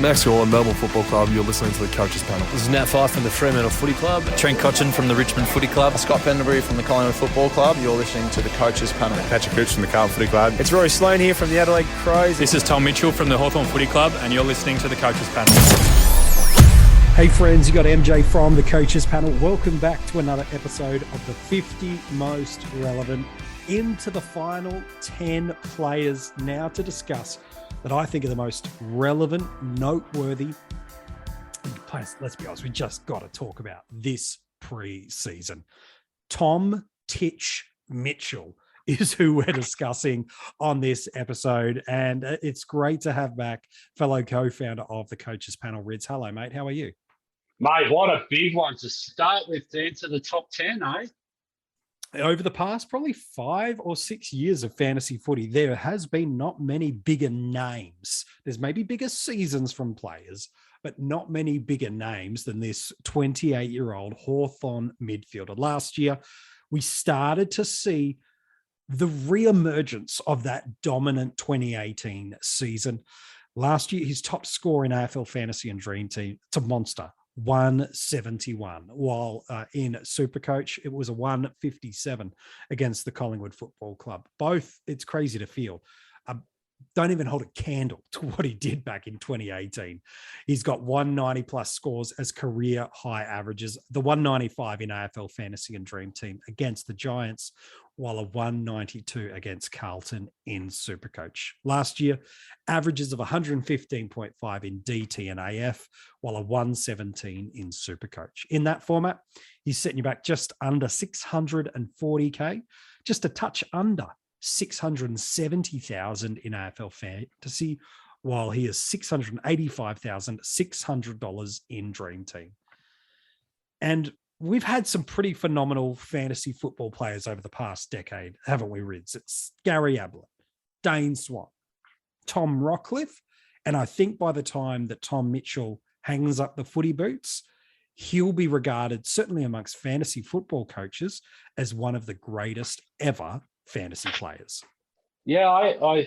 Max Gorlin, Melbourne Football Club. You're listening to the Coaches Panel. This is Nat Fyfe from the Fremantle Footy Club. Trent Cotchin from the Richmond Footy Club. Scott Pendlebury from the Collingwood Football Club. You're listening to the Coaches Panel. Patrick Cooch from the Carlton Footy Club. It's Rory Sloane here from the Adelaide Crows. This is Tom Mitchell from the Hawthorn Footy Club, and you're listening to the Coaches Panel. Hey friends, you got MJ from the Coaches Panel. Welcome back to another episode of the 50 most relevant, into the final 10 players now to discuss that I think are the most relevant, noteworthy players. Let's be honest, we just got to talk about this pre-season. Tom Titch Mitchell is who we're discussing on this episode, and it's great to have back fellow co-founder of the Coaches Panel, Rids. Hello, mate. How are you? Mate, what a big one to start with to enter the top 10, eh? Over the past probably 5 or 6 years of fantasy footy, there has been not many bigger names. There's maybe bigger seasons from players, but not many bigger names than this 28-year-old Hawthorn midfielder. Last year, we started to see the re-emergence of that dominant 2018 season. Last year, his top score in AFL Fantasy and DreamTeam, it's a monster. 171, while in SuperCoach, it was a 157 against the Collingwood Football Club. Both, it's crazy to feel, don't even hold a candle to what he did back in 2018. He's got 190 plus scores as career high averages, the 195 in AFL Fantasy and DreamTeam against the Giants, while a 192 against Carlton in SuperCoach. Last year, averages of 115.5 in DT and AF, while a 117 in SuperCoach. In that format, he's setting you back just under 640K, just a touch under 670,000 in AFL Fantasy, while he is $685,600 in DreamTeam. And we've had some pretty phenomenal fantasy football players over the past decade, haven't we, Rids? It's Gary Ablett, Dane Swan, Tom Rockcliffe, and I think by the time that Tom Mitchell hangs up the footy boots, he'll be regarded, certainly amongst fantasy football coaches, as one of the greatest ever fantasy players. Yeah,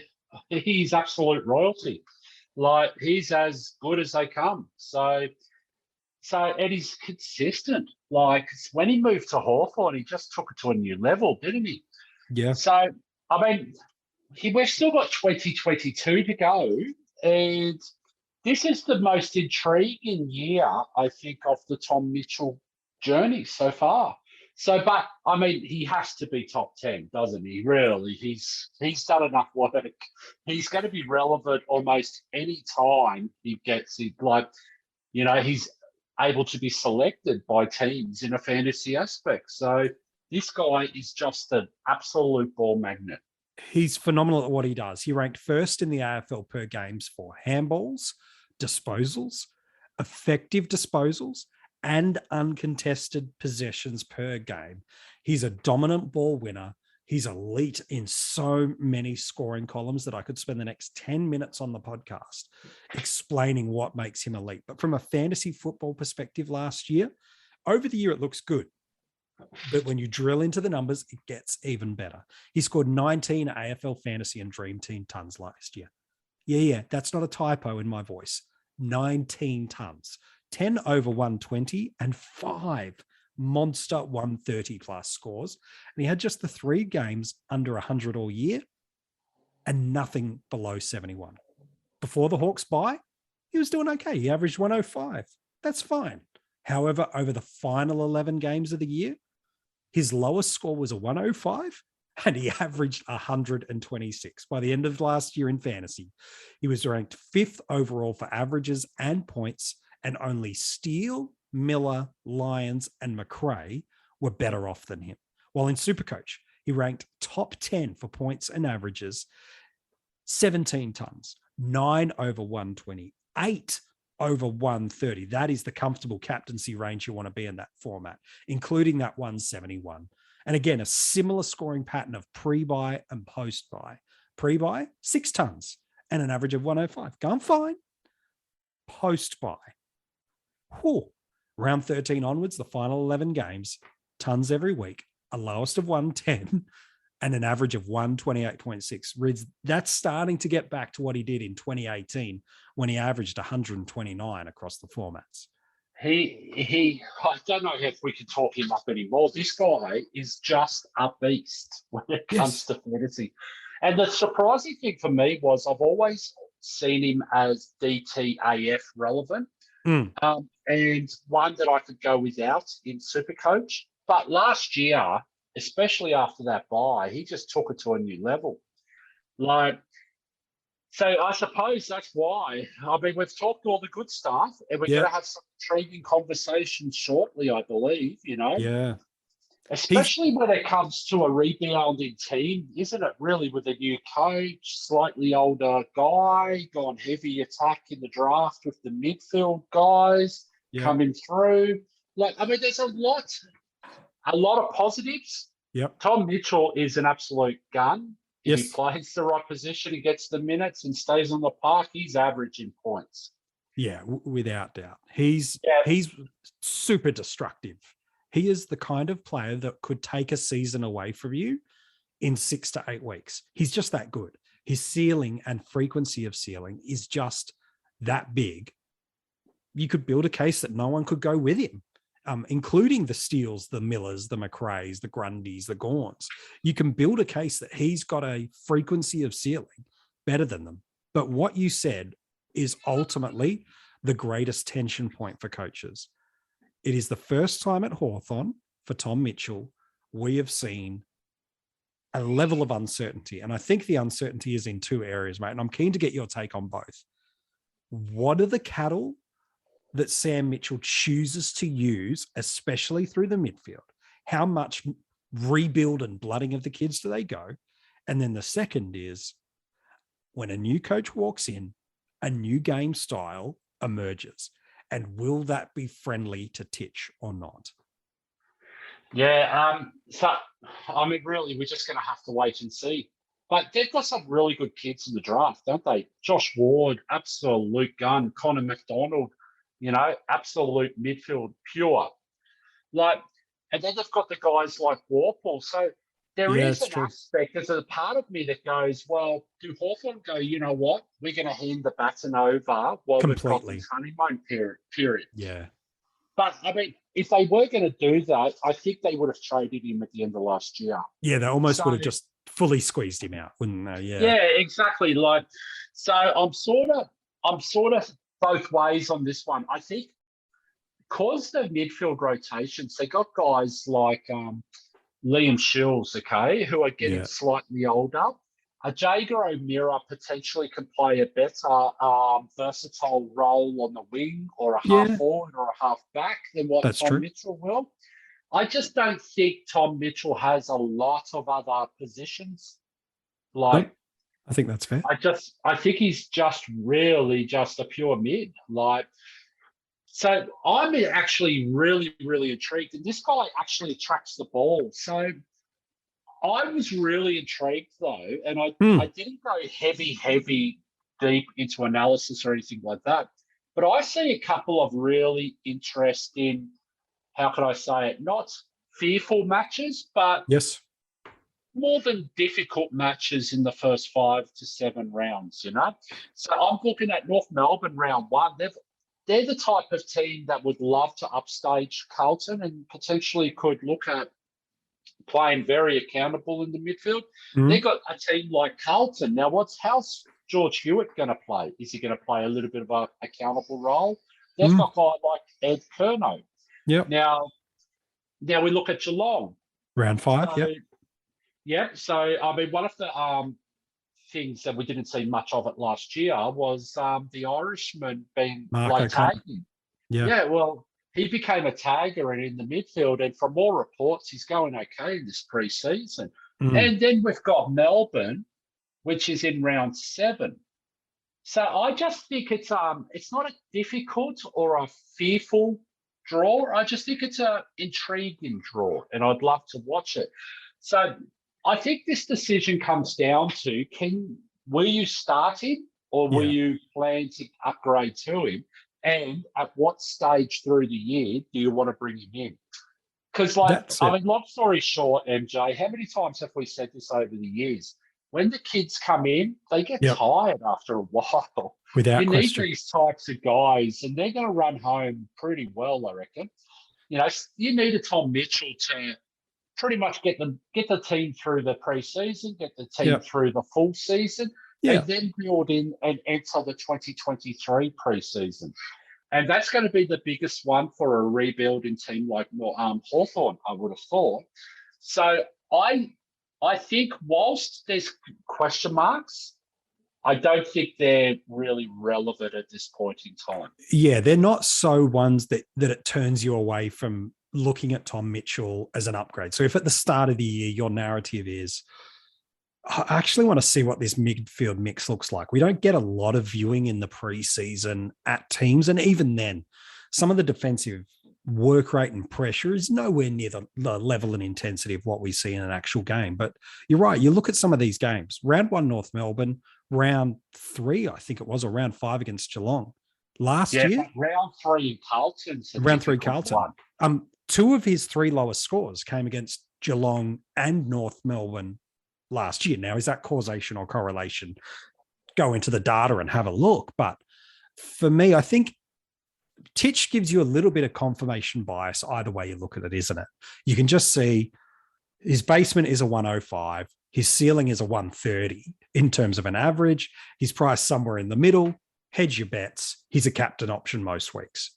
he's absolute royalty. Like, he's as good as they come. So and he's consistent. Like, when he moved to Hawthorn, he just took it to a new level, didn't he? Yeah. So, I mean, we've still got 2022 to go, and this is the most intriguing year, I think, of the Tom Mitchell journey so far. So, but, I mean, he has to be top 10, doesn't he? Really, he's done enough work. He's going to be relevant almost any time he gets it. Like, you know, he's able to be selected by teams in a fantasy aspect. So this guy is just an absolute ball magnet. He's phenomenal at what he does. He ranked first in the AFL per games for handballs, disposals, effective disposals, and uncontested possessions per game. He's a dominant ball winner. He's elite in so many scoring columns that I could spend the next 10 minutes on the podcast explaining what makes him elite. But from a fantasy football perspective last year, over the year, it looks good. But when you drill into the numbers, it gets even better. He scored 19 AFL Fantasy and DreamTeam tons last year. Yeah, that's not a typo in my voice. 19 tons. 10 over 120 and 5 monster 130 plus scores. And he had just the 3 games under 100 all year and nothing below 71. Before the Hawks bye, he was doing okay. He averaged 105. That's fine. However, over the final 11 games of the year, his lowest score was a 105 and he averaged 126. By the end of last year in fantasy, he was ranked 5th overall for averages and points, and only Steele, Miller, Lyons, and McRae were better off than him. While in SuperCoach, he ranked top 10 for points and averages, 17 tons, 9 over 120, 8 over 130. That is the comfortable captaincy range you want to be in that format, including that 171. And again, a similar scoring pattern of pre-buy and post-buy. Pre-buy, 6 tons and an average of 105. Going fine. Post-buy. Round 13 onwards, the final 11 games, tons every week, a lowest of 110 and an average of 128.6. That's starting to get back to what he did in 2018 when he averaged 129 across the formats. I don't know if we can talk him up anymore. This guy is just a beast when it comes to fantasy. And the surprising thing for me was I've always seen him as DTAF relevant, and one that I could go without in SuperCoach. But last year, especially after that bye, he just took it to a new level. So I suppose that's why. I mean, we've talked all the good stuff, and we're going to have some intriguing conversations shortly, I believe, Yeah. Especially when it comes to a rebounding team, isn't it really, with a new coach, slightly older guy, gone heavy attack in the draft with the midfield guys coming through. There's a lot of positives. Yep. Tom Mitchell is an absolute gun. If he plays the right position, he gets the minutes and stays on the park, he's averaging points. Yeah, without doubt. He's super destructive. He is the kind of player that could take a season away from you in 6 to 8 weeks. He's just that good. His ceiling and frequency of ceiling is just that big. You could build a case that no one could go with him, including the Steels, the Millers, the McRaes, the Grundys, the Gauns. You can build a case that he's got a frequency of ceiling better than them. But what you said is ultimately the greatest tension point for coaches. It is the first time at Hawthorn for Tom Mitchell we have seen a level of uncertainty. And I think the uncertainty is in 2 areas, mate. And I'm keen to get your take on both. What are the cattle that Sam Mitchell chooses to use, especially through the midfield? How much rebuild and blooding of the kids do they go? And then the second is, when a new coach walks in, a new game style emerges. And will that be friendly to Titch or not? Yeah, really, we're just going to have to wait and see. But they've got some really good kids in the draft, don't they? Josh Ward, absolute gun. Connor McDonald, absolute midfield, pure. And then they've got the guys like Warple. So there is an aspect, there's a part of me that goes, well, do Hawthorn go, you know what, we're going to hand the baton over while we've got this honeymoon period. Yeah. But, if they were going to do that, I think they would have traded him at the end of last year. Yeah, they almost would have just fully squeezed him out, wouldn't they? Yeah. Yeah, exactly. So I'm sort of both ways on this one. I think because the midfield rotations, they got guys like Liam Shields, who are getting slightly older. Jager O'Meara potentially can play a better versatile role on the wing or a half forward or a half back than what Tom Mitchell will. I just don't think Tom Mitchell has a lot of other positions. I think that's fair. I think he's just really just a pure mid. So I'm actually really, really intrigued. And this guy actually attracts the ball. So I was really intrigued, though, and I didn't go heavy deep into analysis or anything like that. But I see a couple of really interesting, how can I say it, not fearful matches, but more than difficult matches in the first 5 to 7 rounds, So I'm looking at North Melbourne round 1. They're the type of team that would love to upstage Carlton and potentially could look at playing very accountable in the midfield. They've got a team like Carlton. Now, how's George Hewitt going to play? Is he going to play a little bit of an accountable role? They've got a guy like Ed Curnow. Yep. Now we look at Geelong. Round 5, So, one of the things that we didn't see much of it last year was the Irishman being tagging. Yeah, well, he became a tagger and in the midfield, and from all reports, he's going okay in this pre-season. And then we've got Melbourne, which is in round 7. So I just think it's not a difficult or a fearful draw. I just think it's an intriguing draw, and I'd love to watch it. So I think this decision comes down to, will you start him or will you plan to upgrade to him? And at what stage through the year do you want to bring him in? Because, like, That's I it. mean, long story short, MJ, how many times have we said this over the years? When the kids come in, they get Yep. tired after a while. Without You need question. these types of guys, and they're going to run home pretty well, I reckon. You know, you need a Tom Mitchell to pretty much get the team through the preseason, get the team Yep. through the full season, Yeah. and then build in and enter the 2023 preseason. And that's going to be the biggest one for a rebuilding team like Hawthorn, I would have thought. So I think whilst there's question marks, I don't think they're really relevant at this point in time. Yeah, they're not so ones that it turns you away from looking at Tom Mitchell as an upgrade. So if at the start of the year your narrative is, I actually want to see what this midfield mix looks like. We don't get a lot of viewing in the preseason at teams. And even then, some of the defensive work rate and pressure is nowhere near the level and intensity of what we see in an actual game. But you're right. You look at some of these games, round 1, North Melbourne, round 3, I think it was, or round 5 against Geelong last year. Round 3 in Carlton. Round 3 Carlton. 2 of his 3 lowest scores came against Geelong and North Melbourne last year. Now, is that causation or correlation? Go into the data and have a look. But for me, I think Titch gives you a little bit of confirmation bias either way you look at it, isn't it? You can just see his basement is a 105. His ceiling is a 130 in terms of an average. He's priced somewhere in the middle. Hedge your bets. He's a captain option most weeks.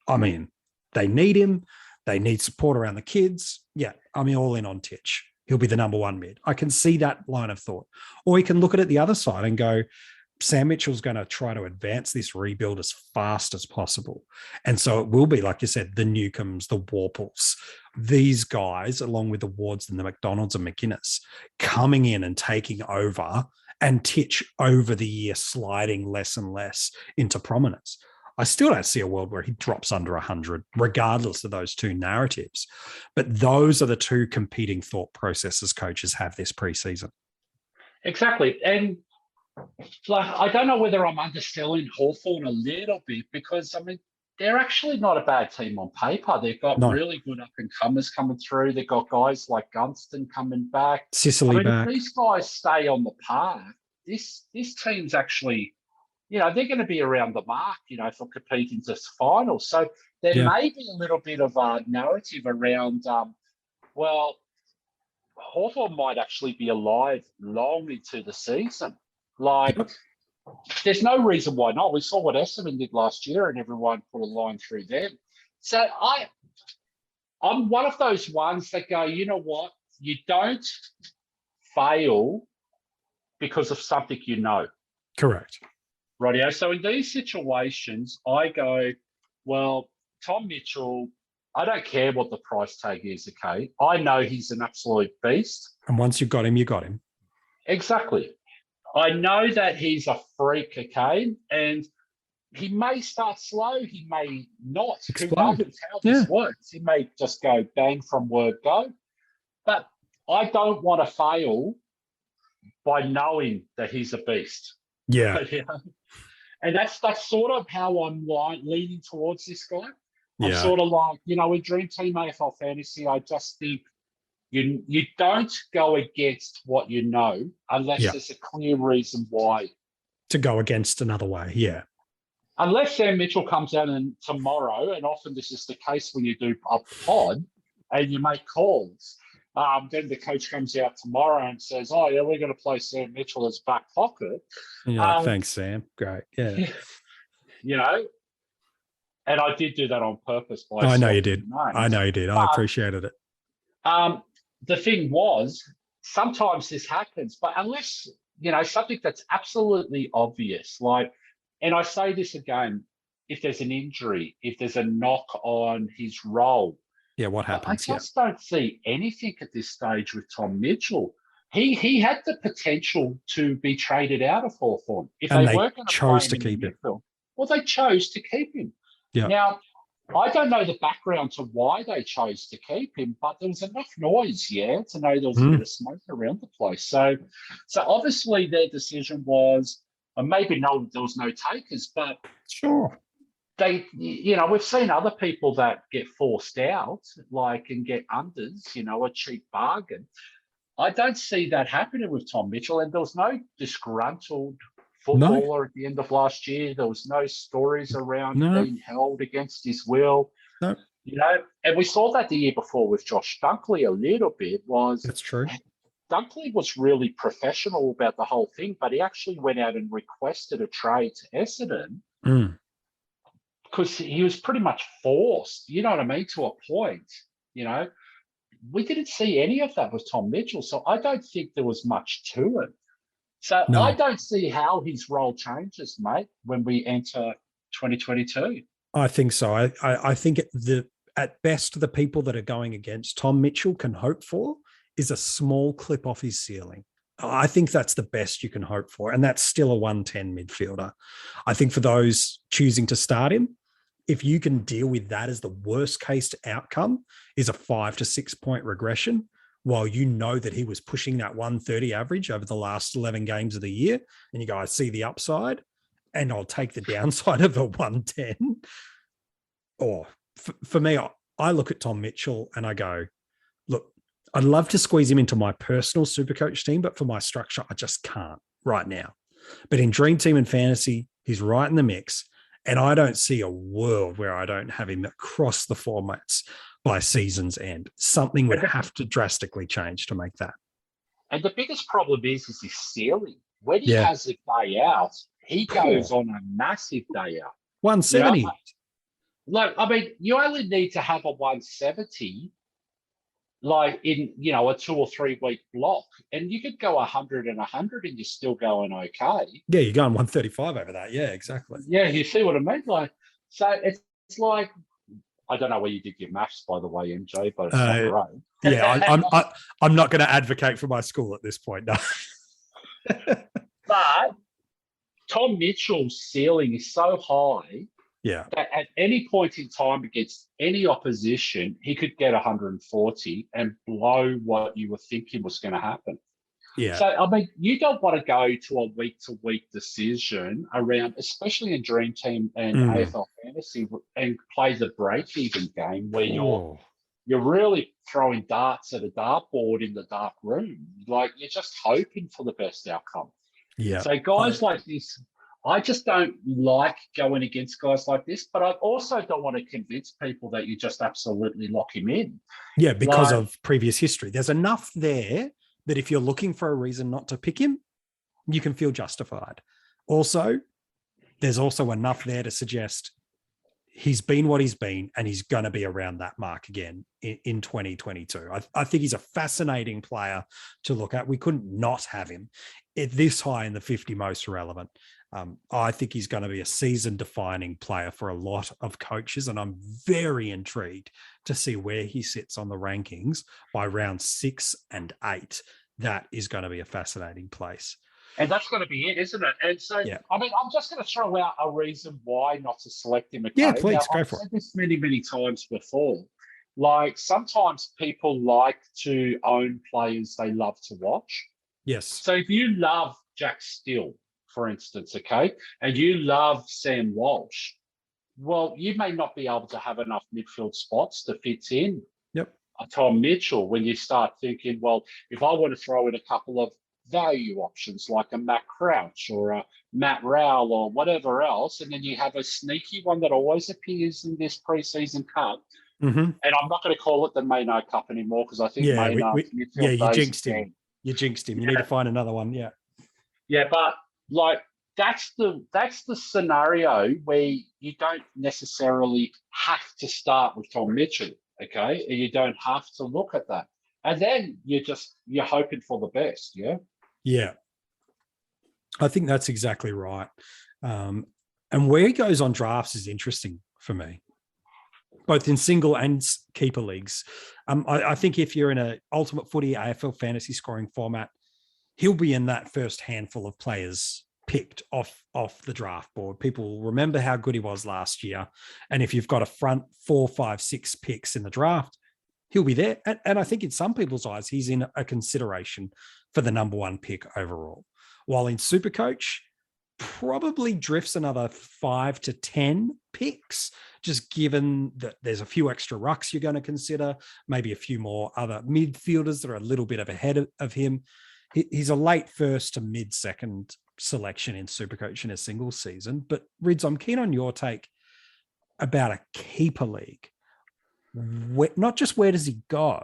I mean, they need him. They need support around the kids. Yeah, I mean, all in on Titch. He'll be the number 1 mid. I can see that line of thought. Or you can look at it the other side and go, Sam Mitchell's going to try to advance this rebuild as fast as possible. And so it will be, like you said, the Newcombs, the Warples, these guys, along with the Wards and the McDonalds and McInnes, coming in and taking over, and Titch over the year sliding less and less into prominence. I still don't see a world where he drops under 100, regardless of those two narratives. But those are the two competing thought processes coaches have this preseason. Exactly. And like, I don't know whether I'm underselling Hawthorn a little bit, because, I mean, they're actually not a bad team on paper. They've got really good up-and-comers coming through. They've got guys like Gunston coming back. Sicily back. If these guys stay on the park, this team's actually, they're going to be around the mark, for competing to finals. So there may be a little bit of a narrative around, Hawthorn might actually be alive long into the season. Like, there's no reason why not. We saw what Essendon did last year, and everyone put a line through them. So I'm one of those ones that go, you know what? You don't fail because of something you know. Correct. Rightio. So in these situations, I go, well, Tom Mitchell, I don't care what the price tag is, okay? I know he's an absolute beast. And once you've got him, you got him. Exactly. I know that he's a freak, okay? And he may start slow. He may not. Explode. Who knows how this works? He may just go bang from word go. But I don't want to fail by knowing that he's a beast. Yeah. And that's sort of how I'm leaning towards this guy. I'm Yeah. sort of like, in Dream Team AFL Fantasy, I just think you don't go against what you know unless there's a clear reason why. To go against another way, yeah. Unless Sam Mitchell comes out tomorrow, and often this is the case when you do a pod and you make calls, then the coach comes out tomorrow and says, oh, yeah, we're going to play Sam Mitchell as back pocket. Yeah, thanks, Sam. Great, yeah. And I did do that on purpose. I know you did. I know you did. I appreciated it. The thing was, sometimes this happens, but unless, something that's absolutely obvious, like, and I say this again, if there's an injury, if there's a knock on his role. Yeah, what happens? I just don't see anything at this stage with Tom Mitchell. He had the potential to be traded out of Hawthorn. If and they they chose to keep him. Well, they chose to keep him. Yeah. Now, I don't know the background to why they chose to keep him, but there was enough noise, to know there was a bit of smoke around the place. So obviously their decision was, and maybe there was no takers, but sure, we've seen other people that get forced out, and get unders, a cheap bargain. I don't see that happening with Tom Mitchell, and there was no disgruntled footballer at the end of last year. There was no stories around being held against his will. No. And we saw that the year before with Josh Dunkley a little bit. That's true. Dunkley was really professional about the whole thing, but he actually went out and requested a trade to Essendon because he was pretty much forced, you know what I mean, to a point. We didn't see any of that with Tom Mitchell, so I don't think there was much to it. So I don't see how his role changes, mate, when we enter 2022. I think so. I think at best, the people that are going against Tom Mitchell can hope for is a small clip off his ceiling. I think that's the best you can hope for, and that's still a 110 midfielder. I think for those choosing to start him, if you can deal with that as the worst case outcome is a 5 to 6 point regression, while you know that he was pushing that 130 average over the last 11 games of the year, and you go, I see the upside, and I'll take the downside of a 110. Or for me, I look at Tom Mitchell and I go, look, I'd love to squeeze him into my personal SuperCoach team, but for my structure, I just can't right now. But in Dream Team and Fantasy, he's right in the mix. And I don't see a world where I don't have him across the formats by season's end. Something would have to drastically change to make that. And the biggest problem is his ceiling. When he has a day out, he goes on a massive day out. 170. You only need to have a 170 in, a 2 or 3 week block, and you could go 100 and 100 and you're still going okay. Yeah, you're going 135 over that. Yeah, exactly. Yeah, you see what I mean? So it's like, I don't know where you did your maths, by the way, MJ, but it's not right. Yeah, I'm not going to advocate for my school at this point, no. But Tom Mitchell's ceiling is so high that at any point in time against any opposition, he could get 140 and blow what you were thinking was going to happen. Yeah. So, you don't want to go to a week-to-week decision around, especially in Dream Team and AFL Fantasy, and play the break-even game where you're really throwing darts at a dartboard in the dark room. You're just hoping for the best outcome. Yeah. So guys like this, I just don't like going against guys like this, but I also don't want to convince people that you just absolutely lock him in. Yeah, because of previous history. There's enough there that if you're looking for a reason not to pick him, you can feel justified. Also, there's also enough there to suggest he's been what he's been, and he's going to be around that mark again in 2022. I think he's a fascinating player to look at. We couldn't not have him at this high in the 50 most relevant. I think he's going to be a season-defining player for a lot of coaches, and I'm very intrigued to see where he sits on the rankings by round 6 and 8. That is going to be a fascinating place. And that's going to be it, isn't it? And so, I'm just going to throw out a reason why not to select him. Okay? Yeah, please, go for it. I've said this many, many times before. Sometimes people like to own players they love to watch. Yes. So if you love Jack Steele, for instance, okay, and you love Sam Walsh, well, you may not be able to have enough midfield spots to fit in Tom Mitchell when you start thinking, well, if I want to throw in a couple of value options like a Matt Crouch or a Matt Rowell or whatever else, and then you have a sneaky one that always appears in this preseason cup. And I'm not going to call it the Maynard Cup anymore because I think Maynard. You jinxed him. You jinxed him. You need to find another one. Yeah. Yeah, but that's the scenario where you don't necessarily have to start with Tom Mitchell, okay? You don't have to look at that. And then you're hoping for the best, yeah? Yeah. I think that's exactly right. And where he goes on drafts is interesting for me, both in single and keeper leagues. I think if you're in an Ultimate Footy AFL fantasy scoring format, he'll be in that first handful of players picked off the draft board. People remember how good he was last year. And if you've got a front 4, 5, 6 picks in the draft, he'll be there. And I think in some people's eyes, he's in a consideration for the number 1 pick overall. While in SuperCoach, probably drifts another 5 to 10 picks, just given that there's a few extra rucks you're going to consider, maybe a few more other midfielders that are a little bit ahead of him. He's a late first to mid-second selection in SuperCoach in a single season. But Rids, I'm keen on your take about a keeper league. Not just where does he go,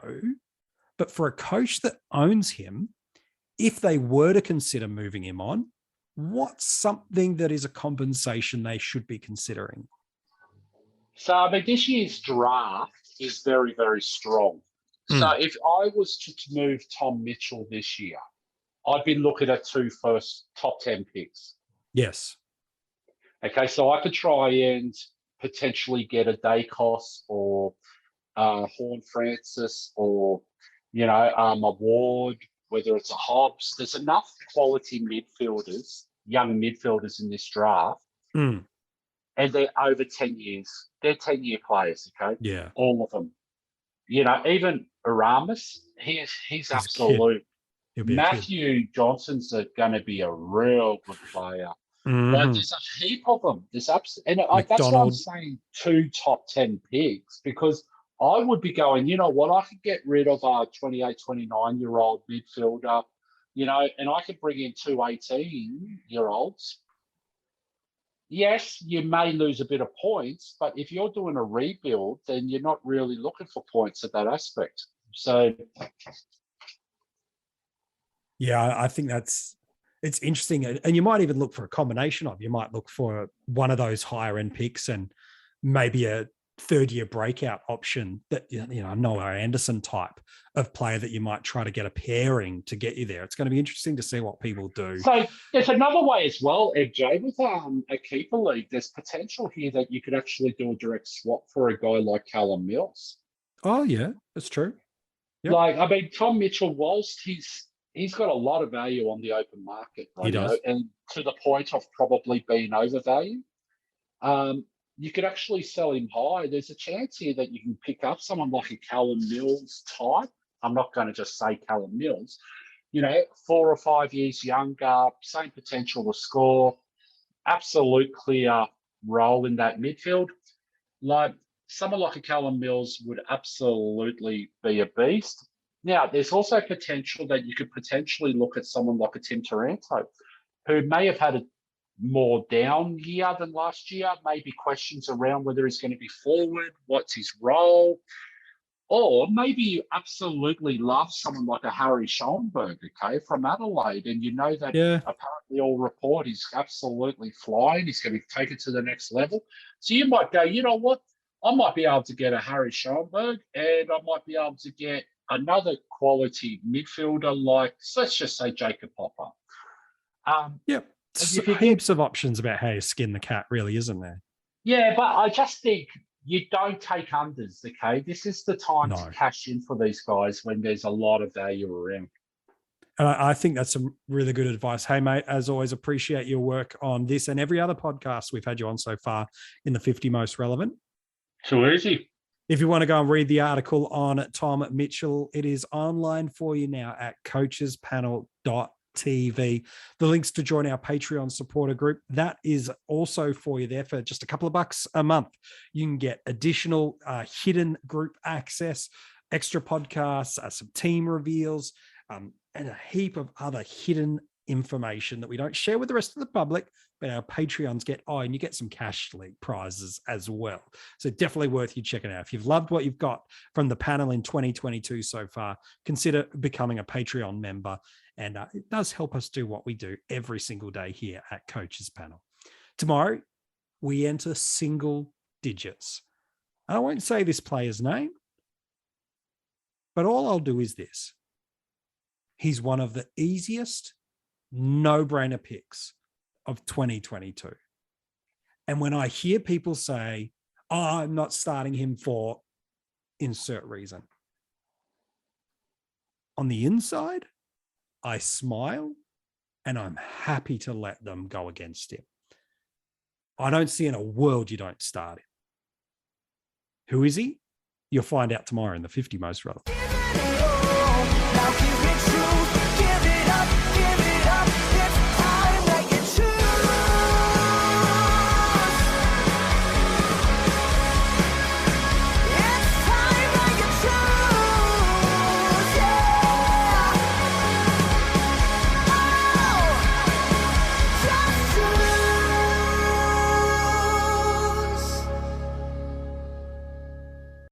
but for a coach that owns him, if they were to consider moving him on, what's something that is a compensation they should be considering? So, I mean, this year's draft is very, very strong. So if I was to move Tom Mitchell this year, I'd be looking at 2 first top 10 picks. Yes. Okay, so I could try and potentially get a Dacos or Horn Francis or, a Ward, whether it's a Hobbs. There's enough quality midfielders, young midfielders in this draft, and they're over 10 years. They're 10-year players, okay? Yeah. All of them. Even Aramis, he's absolute. Matthew Johnson's going to be a real good player. But there's a heap of them. That's why I'm saying 2 top 10 picks, because I would be going, you know what, I could get rid of a 28, 29-year-old midfielder, and I could bring in 2 18-year-olds. Yes, you may lose a bit of points, but if you're doing a rebuild, then you're not really looking for points at that aspect. So, yeah, I think it's interesting. And you might even look for a combination of, you might look for one of those higher end picks and maybe a third-year breakout option that, Noah Anderson type of player that you might try to get a pairing to get you there. It's going to be interesting to see what people do. So there's another way as well, FJ, with a keeper league, there's potential here that you could actually do a direct swap for a guy like Callum Mills. Oh, yeah, that's true. Yep. Tom Mitchell, whilst he's got a lot of value on the open market, right? He does. And to the point of probably being overvalued. You could actually sell him high. There's a chance here that you can pick up someone like a Callum Mills type. I'm not going to just say Callum Mills. 4 or 5 years younger, same potential to score, absolute clear role in that midfield. Someone like a Callum Mills would absolutely be a beast. Now, there's also potential that you could potentially look at someone like a Tim Taranto, who may have had a more down year than last year, maybe questions around whether he's going to be forward, what's his role, or maybe you absolutely love someone like a Harry Schoenberg, okay, from Adelaide, and that apparently all report he's absolutely flying, he's going to take it to the next level. So you might go, you know what, I might be able to get a Harry Schoenberg, and I might be able to get another quality midfielder like, let's just say, Jacob Popper. Yep. Heaps of options about how you skin the cat, really, isn't there? Yeah, but I just think you don't take unders, okay? This is the time to cash in for these guys when there's a lot of value around. And I think that's some really good advice. Hey, mate, as always, appreciate your work on this and every other podcast we've had you on so far in the 50 Most Relevant. Too easy. If you want to go and read the article on Tom Mitchell, it is online for you now at coachespanel.TV. The links to join our Patreon supporter group, that is also for you there for just a couple of bucks a month. You can get additional hidden group access, extra podcasts, some team reveals, and a heap of other hidden information that we don't share with the rest of the public, but our Patreons get. Oh, and you get some cash league prizes as well. So definitely worth you checking out. If you've loved what you've got from the panel in 2022 so far, consider becoming a Patreon member. And it does help us do what we do every single day here at Coaches Panel. Tomorrow, we enter single digits. I won't say this player's name, but all I'll do is this. He's one of the easiest no-brainer picks of 2022. And when I hear people say, oh, I'm not starting him for insert reason, on the inside, I smile and I'm happy to let them go against him. I don't see in a world you don't start him. Who is he? You'll find out tomorrow in the 50 Most Relevant.